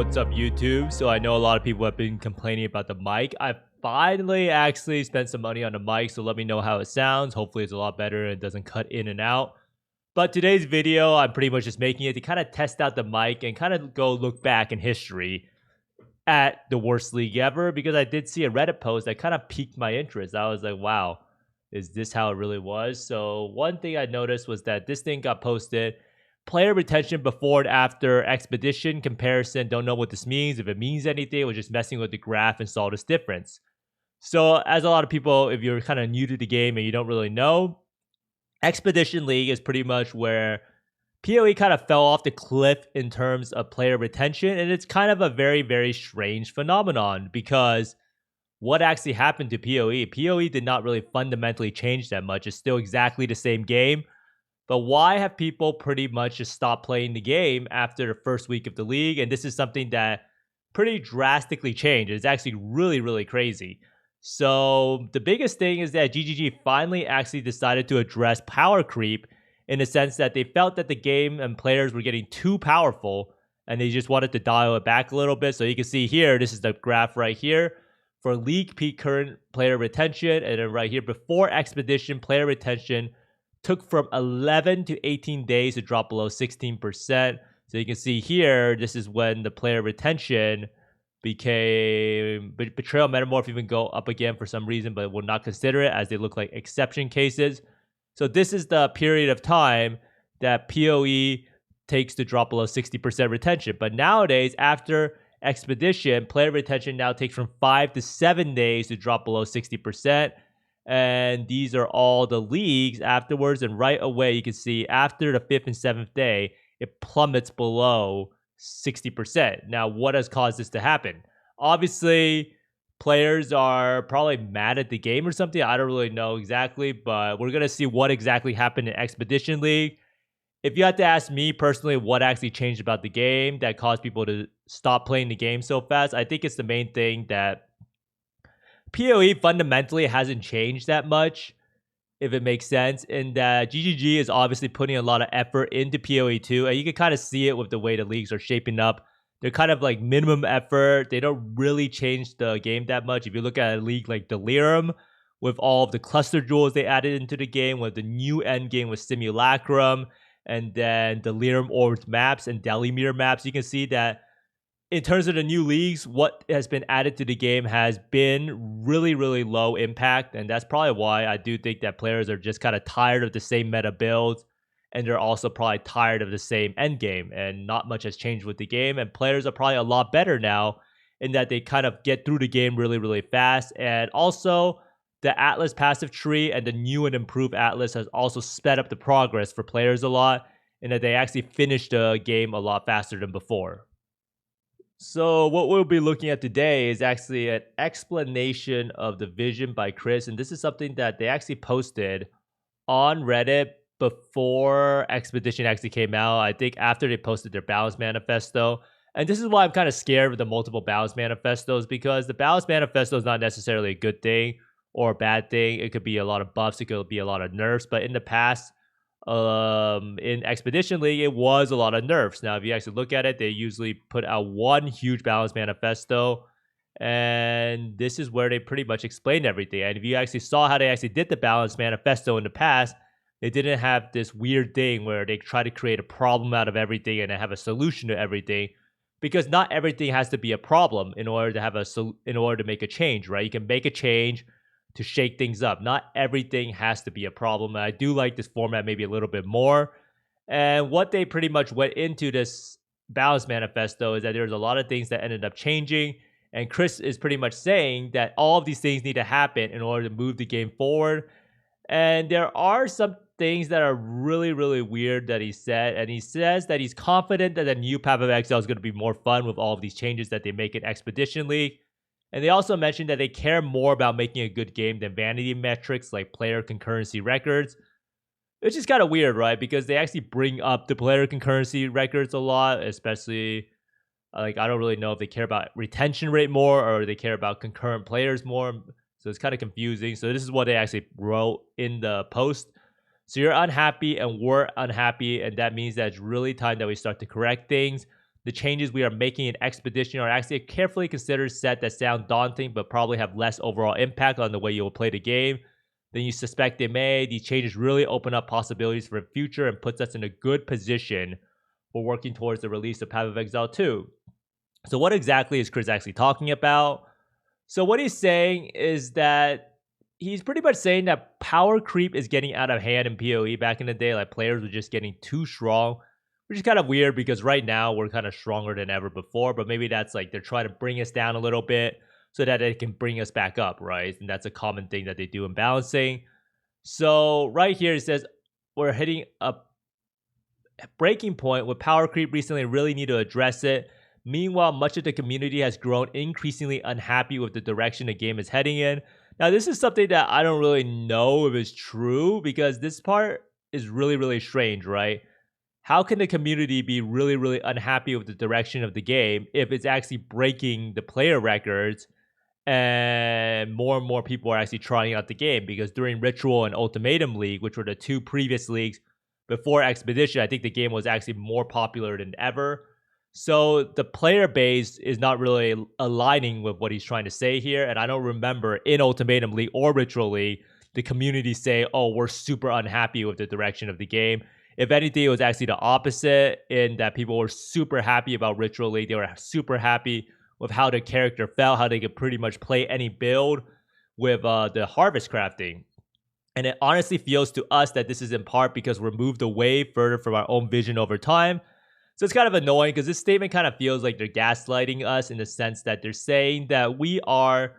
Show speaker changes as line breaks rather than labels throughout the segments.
What's up, YouTube? So I know a lot of people have been complaining about the mic. I finally actually spent some money on the mic, so let me know how it sounds. Hopefully it's a lot better and it doesn't cut in and out. But today's video, I'm pretty much just making it to kind of test out the mic and kind of go look back in history at the worst league ever, because I did see a Reddit post that kind of piqued my interest. I was like, wow, is this how it really was? So one thing I noticed was that this thing got posted. Player retention before and after expedition comparison. Don't know what this means. If it means anything, we're just messing with the graph and saw this difference. So as a lot of people, if you're kind of new to the game and you don't really know, Expedition League is pretty much where PoE kind of fell off the cliff in terms of player retention. And it's kind of a very, very strange phenomenon, because what actually happened to PoE? PoE did not really fundamentally change that much. It's still exactly the same game. But why have people pretty much just stopped playing the game after the first week of the league? And this is something that pretty drastically changed. It's actually really, really crazy. So the biggest thing is that GGG finally actually decided to address power creep, in the sense that they felt that the game and players were getting too powerful and they just wanted to dial it back a little bit. So you can see here, this is the graph right here for league peak current player retention. And then right here, before expedition, player retention took from 11 to 18 days to drop below 16%. So you can see here, this is when the player retention became Betrayal Metamorph even go up again for some reason, but will not consider it as they look like exception cases. So this is the period of time that PoE takes to drop below 60% retention. But nowadays, after expedition, player retention now takes from 5 to 7 days to drop below 60%. And these are all the leagues afterwards. And right away, you can see after the 5th and 7th day, it plummets below 60%. Now, what has caused this to happen? Obviously, players are probably mad at the game or something. I don't really know exactly, but we're going to see what exactly happened in Expedition League. If you had to ask me personally what actually changed about the game that caused people to stop playing the game so fast, I think it's the main thing that PoE fundamentally hasn't changed that much, if it makes sense, and that GGG is obviously putting a lot of effort into PoE too, and you can kind of see it with the way the leagues are shaping up. They're kind of like minimum effort. They don't really change the game that much. If you look at a league like Delirium, with all of the cluster jewels they added into the game, with the new end game with Simulacrum, and then Delirium Orbs maps and Delimir maps, you can see that in terms of the new leagues, what has been added to the game has been really, really low impact. And that's probably why I do think that players are just kind of tired of the same meta builds. And they're also probably tired of the same end game. And not much has changed with the game. And players are probably a lot better now in that they kind of get through the game really, really fast. And also, the Atlas passive tree and the new and improved Atlas has also sped up the progress for players a lot, in that they actually finish the game a lot faster than before. So what we'll be looking at today is actually an explanation of the vision by Chris. And this is something that they actually posted on Reddit before Expedition actually came out. I think after they posted their balance manifesto. And this is why I'm kind of scared of the multiple balance manifestos, because the balance manifesto is not necessarily a good thing or a bad thing. It could be a lot of buffs. It could be a lot of nerfs. But in the past, in Expedition League, it was a lot of nerfs. Now, if you actually look at it, they usually put out one huge balance manifesto, and this is where they pretty much explained everything. And if you actually saw how they actually did the balance manifesto in the past, they didn't have this weird thing where they try to create a problem out of everything and have a solution to everything, because not everything has to be a problem in order to have in order to make a change, right? You can make a change to shake things up. Not everything has to be a problem. And I do like this format maybe a little bit more. And what they pretty much went into this balance manifesto is that there's a lot of things that ended up changing. And Chris is pretty much saying that all of these things need to happen in order to move the game forward. And there are some things that are really, really weird that he said. And he says that he's confident that the new Path of Exile is going to be more fun with all of these changes that they make in Expedition League. And they also mentioned that they care more about making a good game than vanity metrics like player concurrency records. Which is kind of weird, right? Because they actually bring up the player concurrency records a lot, especially, I don't really know if they care about retention rate more or they care about concurrent players more. So it's kind of confusing. So this is what they actually wrote in the post. So you're unhappy and we're unhappy, and that means that it's really time that we start to correct things. The changes we are making in Expedition are actually a carefully considered set that sound daunting but probably have less overall impact on the way you will play the game than you suspect they may. These changes really open up possibilities for the future and puts us in a good position for working towards the release of Path of Exile 2. So what exactly is Chris actually talking about? So what he's saying is that he's pretty much saying that power creep is getting out of hand in PoE back in the day. Like players were just getting too strong, which is kind of weird because right now we're kind of stronger than ever before. But maybe that's like they're trying to bring us down a little bit so that it can bring us back up, right? And that's a common thing that they do in balancing. So right here it says we're hitting a breaking point with power creep recently and really need to address it. Meanwhile, much of the community has grown increasingly unhappy with the direction the game is heading in. Now, this is something that I don't really know if it's true because this part is really, really strange, right? How can the community be really, really unhappy with the direction of the game if it's actually breaking the player records and more people are actually trying out the game? Because during Ritual and Ultimatum League, which were the two previous leagues before Expedition, I think the game was actually more popular than ever. So the player base is not really aligning with what he's trying to say here. And I don't remember in Ultimatum League or Ritual League, the community say, oh, we're super unhappy with the direction of the game. If anything, it was actually the opposite in that people were super happy about Ritual League. They were super happy with how the character felt, how they could pretty much play any build with the harvest crafting. And it honestly feels to us that this is in part because we're moved away further from our own vision over time. So it's kind of annoying because this statement kind of feels like they're gaslighting us in the sense that they're saying that we are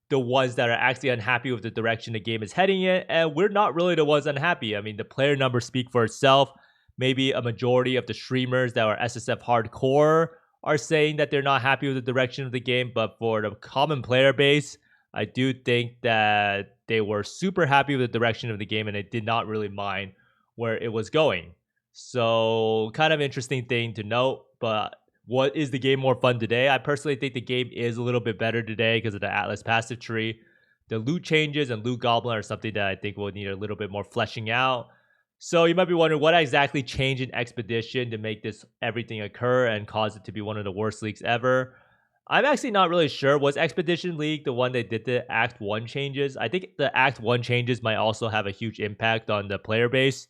the ones that are actually unhappy with the direction the game is heading in, and we're not really the ones unhappy. I mean, the player numbers speak for itself. Maybe a majority of the streamers that are SSF hardcore are saying that they're not happy with the direction of the game, but for the common player base, I do think that they were super happy with the direction of the game and they did not really mind where it was going. So kind of interesting thing to note, but what is the game more fun today? I personally think the game is a little bit better today because of the Atlas passive tree. The loot changes and loot goblin are something that I think will need a little bit more fleshing out. So you might be wondering what exactly changed in Expedition to make this everything occur and cause it to be one of the worst leagues ever. I'm actually not really sure. Was Expedition League the one that did the Act 1 changes? I think the Act 1 changes might also have a huge impact on the player base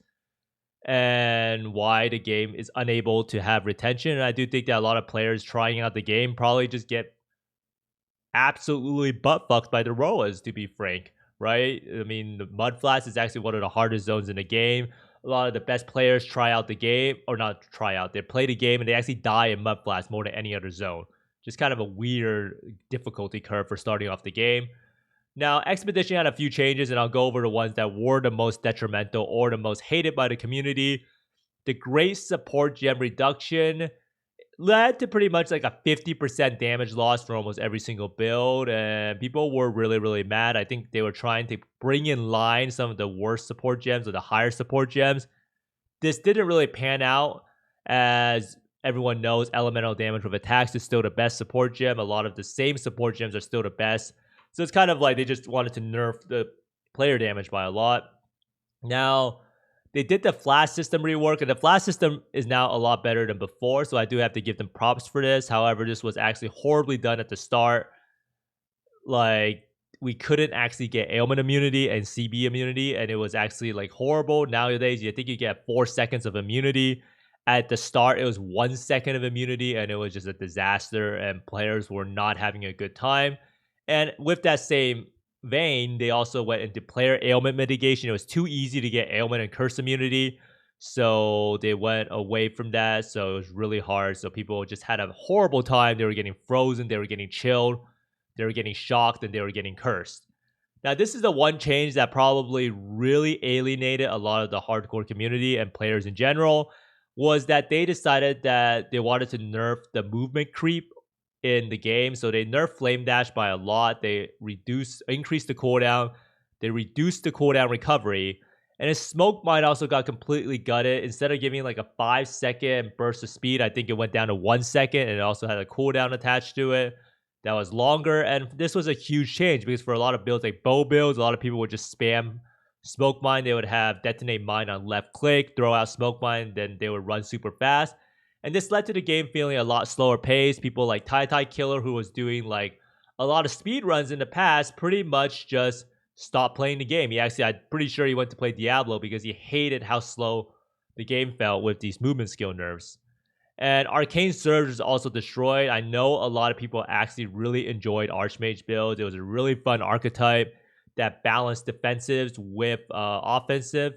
and why the game is unable to have retention. And I do think that a lot of players trying out the game probably just get absolutely butt fucked by the Roas, to be frank, right? I mean, the Mud Flats is actually one of the hardest zones in the game. A lot of the best players try out the game, or not try out, they play the game and they actually die in Mud Flats more than any other zone. Just kind of a weird difficulty curve for starting off the game. Now, Expedition had a few changes, and I'll go over the ones that were the most detrimental or the most hated by the community. The Great Support Gem Reduction led to pretty much like a 50% damage loss for almost every single build, and people were really, really mad. I think they were trying to bring in line some of the worst support gems or the higher support gems. This didn't really pan out. As everyone knows, elemental damage with attacks is still the best support gem. A lot of the same support gems are still the best. So it's kind of like they just wanted to nerf the player damage by a lot. Now, they did the flash system rework, and the flash system is now a lot better than before, so I do have to give them props for this. However, this was actually horribly done at the start. Like, we couldn't actually get ailment immunity and CB immunity, and it was actually like horrible. Nowadays, you think you get 4 seconds of immunity. At the start, it was 1 second of immunity, and it was just a disaster, and players were not having a good time. And with that same vein, they also went into player ailment mitigation. It was too easy to get ailment and curse immunity, so they went away from that. So it was really hard. So people just had a horrible time. They were getting frozen, they were getting chilled, they were getting shocked, and they were getting cursed. Now, this is the one change that probably really alienated a lot of the hardcore community and players in general, was that they decided that they wanted to nerf the movement creep in the game. So they nerfed Flame Dash by a lot. They increased the cooldown. They reduced the cooldown recovery. And his Smoke Mine also got completely gutted. Instead of giving like a 5-second burst of speed, I think it went down to 1 second. And it also had a cooldown attached to it that was longer. And this was a huge change because for a lot of builds, like bow builds, a lot of people would just spam Smoke Mine. They would have Detonate Mine on left click, throw out Smoke Mine, then they would run super fast. And this led to the game feeling a lot slower paced. People like Tai Killer, who was doing like a lot of speed runs in the past, pretty much just stopped playing the game. I'm pretty sure he went to play Diablo because he hated how slow the game felt with these movement skill nerfs. And Arcane Surge was also destroyed. I know a lot of people actually really enjoyed Archmage builds. It was a really fun archetype that balanced defensives with offensive.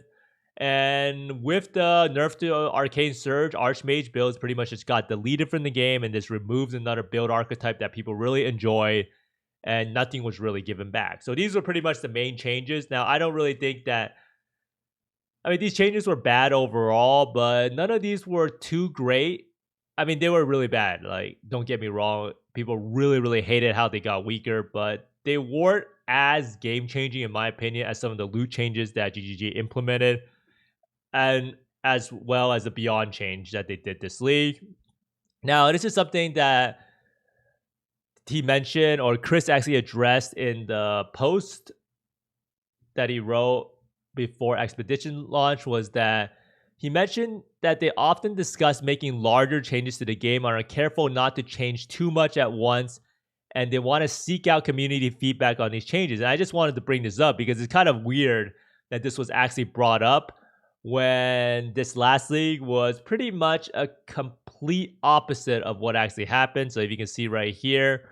And with the nerf to Arcane Surge, Archmage builds pretty much just got deleted from the game, and this removes another build archetype that people really enjoy, and nothing was really given back. So these were pretty much the main changes. Now, I don't really think that, I mean, these changes were bad overall, but none of these were too great. I mean, they were really bad. Like, don't get me wrong. People really, really hated how they got weaker, but they weren't as game-changing, in my opinion, as some of the loot changes that GGG implemented, and as well as the Beyond change that they did this league. Now, this is something that he mentioned, or Chris actually addressed in the post that he wrote before Expedition launch, was that he mentioned that they often discuss making larger changes to the game and are careful not to change too much at once, and they want to seek out community feedback on these changes. And I just wanted to bring this up because it's kind of weird that this was actually brought up when this last league was pretty much a complete opposite of what actually happened. So if you can see right here,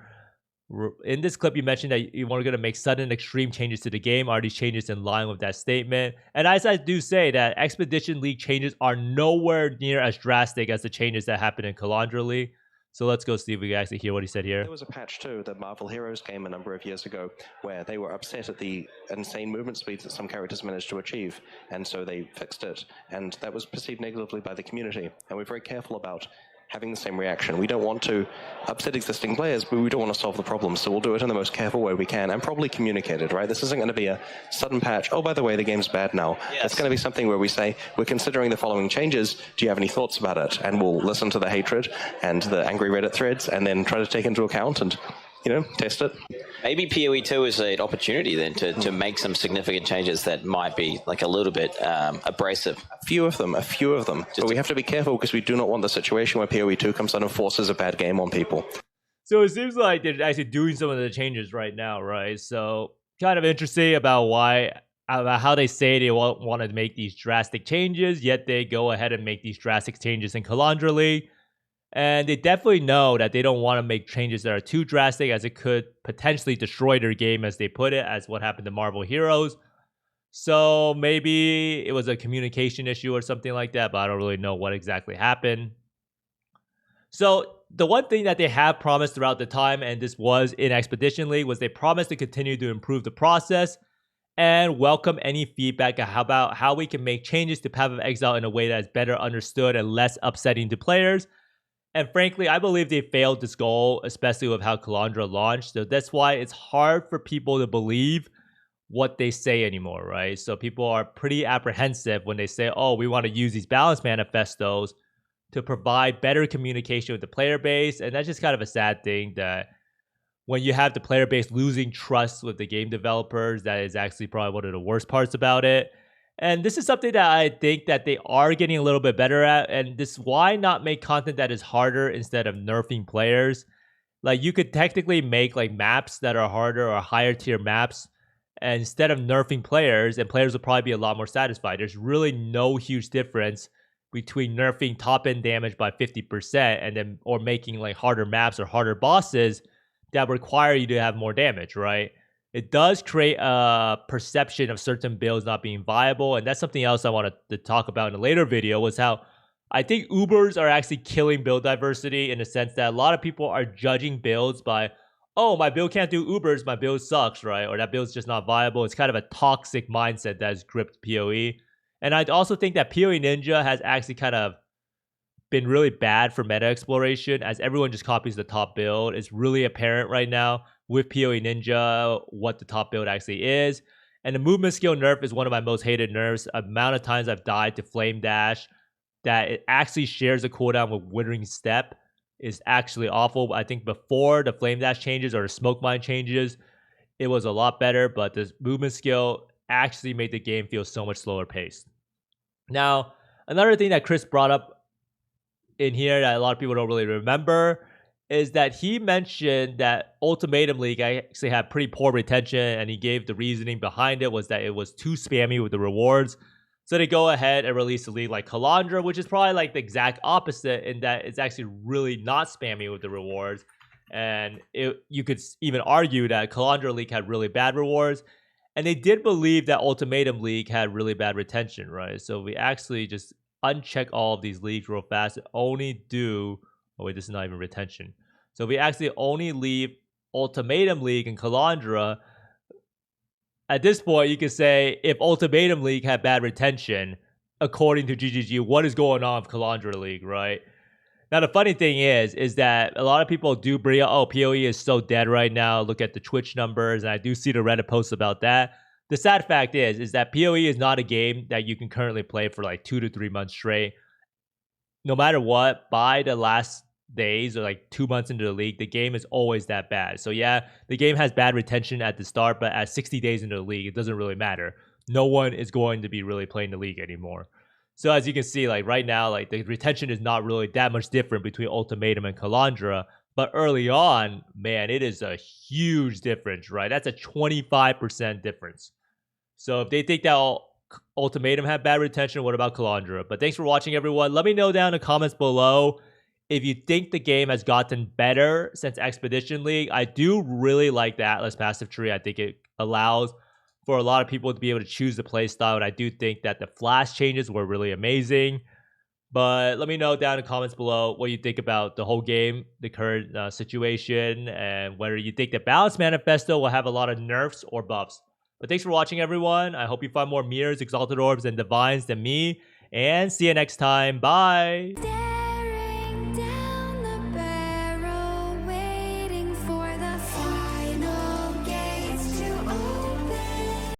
in this clip, you mentioned that you were going to make sudden extreme changes to the game. Are these changes in line with that statement? And as I do say that Expedition League changes are nowhere near as drastic as the changes that happened in Calandra League. So let's go see if we can actually hear what he said here.
There was a patch too, the Marvel Heroes game a number of years ago, where they were upset at the insane movement speeds that some characters managed to achieve, and so they fixed it, and that was perceived negatively by the community. And we're very careful about having the same reaction. We don't want to upset existing players, but we don't want to solve the problem, so we'll do it in the most careful way we can, and probably communicate it, right? This isn't going to be a sudden patch, oh, by the way, the game's bad now. Yes. It's going to be something where we say, we're considering the following changes, do you have any thoughts about it? And we'll listen to the hatred and the angry Reddit threads, and then try to take into account and, you know, test it.
Maybe PoE 2 is an opportunity then to make some significant changes that might be like a little bit abrasive.
A few of them. But we have to be careful because we do not want the situation where PoE 2 comes out and forces a bad game on people.
So it seems like they're actually doing some of the changes right now, right? So kind of interesting about how they say they want to make these drastic changes, yet they go ahead and make these drastic changes in Calandra League. And they definitely know that they don't want to make changes that are too drastic, as it could potentially destroy their game, as they put it, as what happened to Marvel Heroes. So maybe it was a communication issue or something like that, but I don't really know what exactly happened. So the one thing that they have promised throughout the time, and this was in Expedition League, was they promised to continue to improve the process and welcome any feedback about how we can make changes to Path of Exile in a way that is better understood and less upsetting to players. And frankly, I believe they failed this goal, especially with how Calandra launched. So that's why it's hard for people to believe what they say anymore, right? So people are pretty apprehensive when they say, oh, we want to use these balance manifestos to provide better communication with the player base. And that's just kind of a sad thing, that when you have the player base losing trust with the game developers, that is actually probably one of the worst parts about it. And this is something that I think that they are getting a little bit better at. And this, why not make content that is harder instead of nerfing players? Like, you could technically make like maps that are harder or higher tier maps, and instead of nerfing players, and players will probably be a lot more satisfied. There's really no huge difference between nerfing top end damage by 50% and then, or making like harder maps or harder bosses that require you to have more damage, right? It does create a perception of certain builds not being viable, and that's something else I wanted to talk about in a later video, was how I think Ubers are actually killing build diversity, in the sense that a lot of people are judging builds by, oh, my build can't do Ubers, my build sucks, right? Or that build's just not viable. It's kind of a toxic mindset that has gripped PoE. And I also think that PoE Ninja has actually kind of been really bad for meta exploration, as everyone just copies the top build. It's really apparent right now with PoE Ninja what the top build actually is. And the movement skill nerf is one of my most hated nerfs. Amount of times I've died to Flame Dash, that it actually shares a cooldown with Withering Step, is actually awful. I think before the Flame Dash changes or the Smoke Mine changes, it was a lot better, but the movement skill actually made the game feel so much slower paced. Now, another thing that Chris brought up in here that a lot of people don't really remember is that he mentioned that Ultimatum League actually had pretty poor retention, and he gave the reasoning behind it was that it was too spammy with the rewards. So they go ahead and release a league like Kalandra, which is probably like the exact opposite in that it's actually really not spammy with the rewards. And you could even argue that Kalandra League had really bad rewards. And they did believe that Ultimatum League had really bad retention, right? So we actually just uncheck all of these leagues real fast and only do... Oh wait, this is not even retention. So we actually only leave Ultimatum League and Kalandra. At this point, you could say if Ultimatum League had bad retention, according to GGG, what is going on with Kalandra League, right? Now, the funny thing is that a lot of people do bring up, oh, PoE is so dead right now. Look at the Twitch numbers, and I do see the Reddit posts about that. The sad fact is that PoE is not a game that you can currently play for like 2 to 3 months straight. No matter what, by the last days or like 2 months into the league, the game is always that bad. So yeah, the game has bad retention at the start, but at 60 days into the league, it doesn't really matter. No one is going to be really playing the league anymore. So as you can see, like right now, like the retention is not really that much different between Ultimatum and Kalandra. But early on, man, it is a huge difference, right? That's a 25% difference. So if they think that Ultimatum had bad retention, what about Kalandra? But thanks for watching, everyone. Let me know down in the comments below if you think the game has gotten better since Expedition League. I do really like the Atlas passive tree. I think it allows for a lot of people to be able to choose the play style, and I do think that the flash changes were really amazing. But let me know down in the comments below what you think about the whole game, the current situation, and whether you think the Balance Manifesto will have a lot of nerfs or buffs. But thanks for watching, everyone. I hope you find more mirrors, exalted orbs, and divines than me, and see you next time. Bye!